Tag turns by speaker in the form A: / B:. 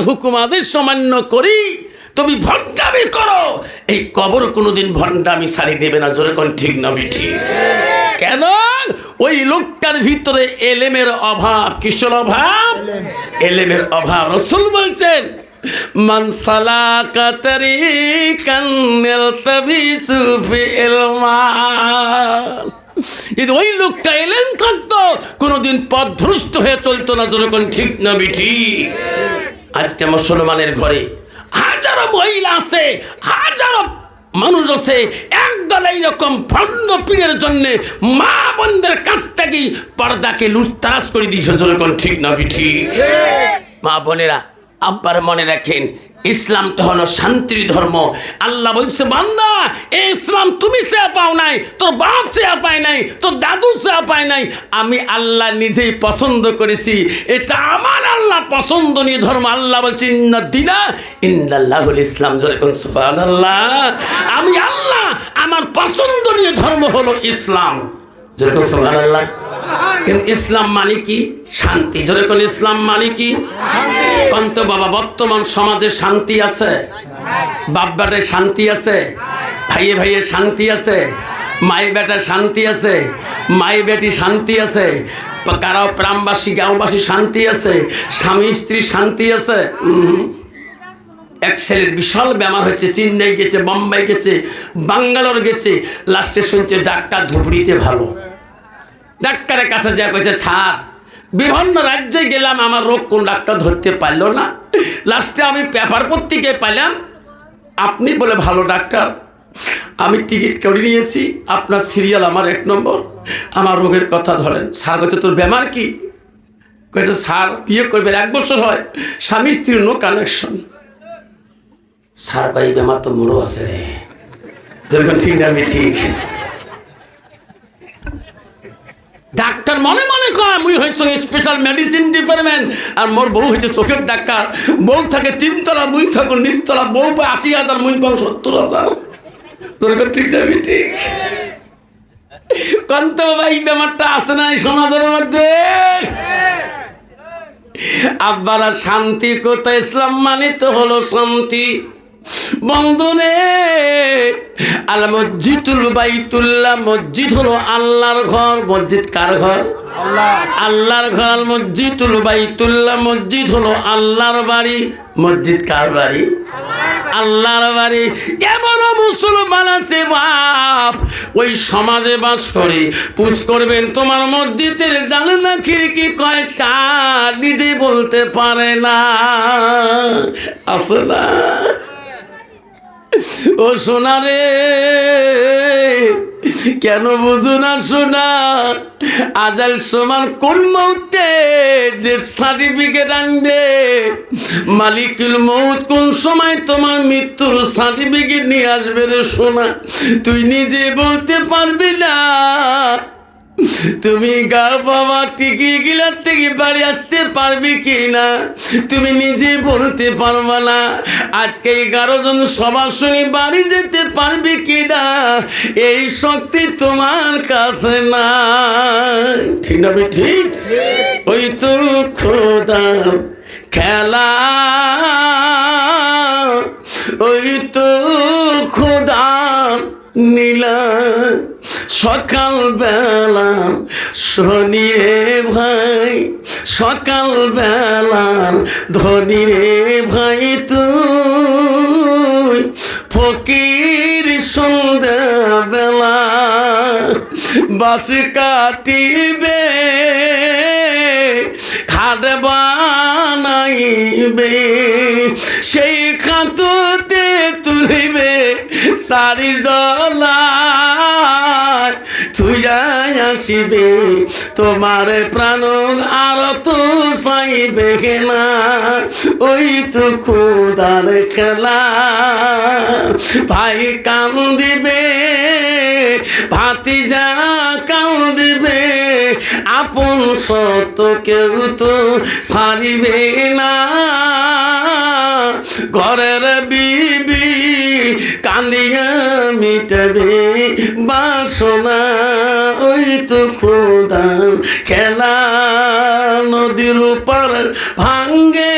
A: হুকুম আদেশ অমান্য করি, তুমি ভণ্ডামি করো, এই কবর কোনোদিন ভণ্ডামি ছাড়ি দেবে না। জোরে কোন ঠিক না ঠিক? কেন? ওই লোকটার ভিতরে এলেমের অভাব। কিসের অভাব? এলেমের অভাব। রাসূল বলছেন, মান সালাকা তারিকান ইয়ালতাবিসু ফিল মাল। যদি ওই লোকটা এলেম থাকতো, কোনোদিন পথভ্রষ্ট হয়ে চলতো না। যেরকম ঠিক না বিঠি? আজকে মুসলমানের ঘরে হাজারো মহিলা আছে, হাজারো মানুষ আছে, একদল এইরকম ভণ্ড পীরের জন্য মা বোনদের কাছ থেকে পর্দাকে লুটতারাজ করে দিয়েছে। যেরকম ঠিক না বিঠি? মা বোনেরা, আব্বার মনে রাখেন, ইসলাম তো হলো শান্তির ধর্ম। আল্লাহ বলছে, বান্দা, এই ইসলাম তুমি চেয়ে পাও নাই, তোর বাপ চেয়ে পায় নাই, তোর দাদু চেয়ে পায় নাই, আমি আল্লাহ নিজেই পছন্দ করেছি। এটা আমার আল্লাহ পছন্দনীয় ধর্ম। আল্লাহ বলছে, ইন্নাদ্দীনা ইনদাল্লাহুল ইসলাম। যেরকম সুবহানাল্লাহ, আমি আল্লাহ, আমার পছন্দনীয় ধর্ম হলো ইসলাম। যেরকম সুবহানাল্লাহ। কিন্তু ইসলাম মানে কি? শান্তি। যেরকম ইসলাম মানে কি? কন্ত বাবা, বর্তমান সমাজে শান্তি আছে? বাপ বেটায় শান্তি আছে? ভাইয়ে ভাইয়ে শান্তি আছে? মাই বেটা শান্তি আছে? মাই বেটি শান্তি আছে? কারো গ্রামবাসী গাঁওবাসী শান্তি আছে? স্বামী স্ত্রী শান্তি আছে? এক ছেলের বিশাল বেমার হয়েছে, চেন্নাই গেছে, বোম্বাই গেছে, বাঙ্গালোর গেছে, লাস্টে শুনছে ডাক্তার ধুবড়িতে ভালো। ডাক্তারের কাছে যা কইছে, স্যার বিভিন্ন রাজ্যে গেলাম, আমার রোগ কোন ডাক্তার ধরতে পারলো না। লাস্টে আমি পেপার পত্রিকায় পাইলাম আপনি বলে ভালো ডাক্তার। আমি টিকিট করে নিয়েছি, আপনার সিরিয়াল আমার 1 নম্বর, আমার রোগের কথা ধরেন। স্যার কইছে, তোর বেমার কি? কইছে, স্যার বিয়ে করবে 1 বছর হয়, স্বামী স্ত্রীর নো কানেকশন। স্যার কই, বেমার তো মুড়ো আছে রে। যেরকম ঠিক না আমি ঠিক? ডাক্তার মনে মনে কয়, মুই হয়েছে স্পেশাল মেডিসিন ডিপার্টমেন্ট, আর মোর বউ হয়েছে চোখের ডাক্তার। বউ থাকে 3 তলা, মুই থাকো নিচতলা। বউ পায় 80,000, মুই পাও 70,000। তোর ঠিক না ঠিক? কন্ত ভাই, ব্যাপারটা আছে না এই সমাজের মধ্যে? আব্বারা, শান্তি কোথায়? ইসলাম মানে তো হলো শান্তি। বন্ধুরে, আল মসজিদুল বাইতুল্লাহ, মসজিদ হলো আল্লাহর ঘর। মসজিদ কার ঘর? আল্লাহর ঘর। আল মসজিদুল বাইতুল্লাহ, মসজিদ হলো আল্লাহর বাড়ি। মসজিদ কার বাড়ি? আল্লাহর বাড়ি। এমন মুসলমান আছে বাপ, ওই সমাজে বাস করে, পুজ করবেন তোমার মসজিদের জানালা খিড়কি কয়টা নিজে বলতে পারে না। আছে না? ও সোনা রে, কেন বুঝো না সোনা? আজাল সমান কোন মৌতে ডেথ সার্টিফিকেট আনবে? মালিকুল মৌত কোন সময় তোমার মৃত্যুর সার্টিফিকেট নিয়ে আসবে রে সোনা? তুই নিজে বলতে পারবি না। তুমি গা বাবা টিকি গিলার থেকে বাড়ি আসতে পারবি কি না তুমি নিজে বলতে পারবা না। আজকে 11 জন সভাসনী বাড়ি যেতে পারবি কি না এই শক্তি তোমার কাছে না। ঠিক না? ঠিক। ওই তো খোদা খেলা, ওই তো খোদা নীলা সকাল বেলা শনি রে ভাই, সকাল বেলার ধনী রে ভাই তুই ফকির সন্ধ্যা বেলা বাস কাটিবে খাট বানাইবে সেই খাটতে তুলিবে সারি জলা তুই আসিবে তোমার প্রাণ আর তো চাইবে না। ওই তো খোদার খেলা ভাই কান্দিবে ভাতিজা কান্দিবে আপন সত কেউ তো ছাড়িবে না। ঘরের বিবি কান্দিয়া মিটাবে বাসনা। ওই তো খোদা খেলা নদীর উপর ভাঙ্গে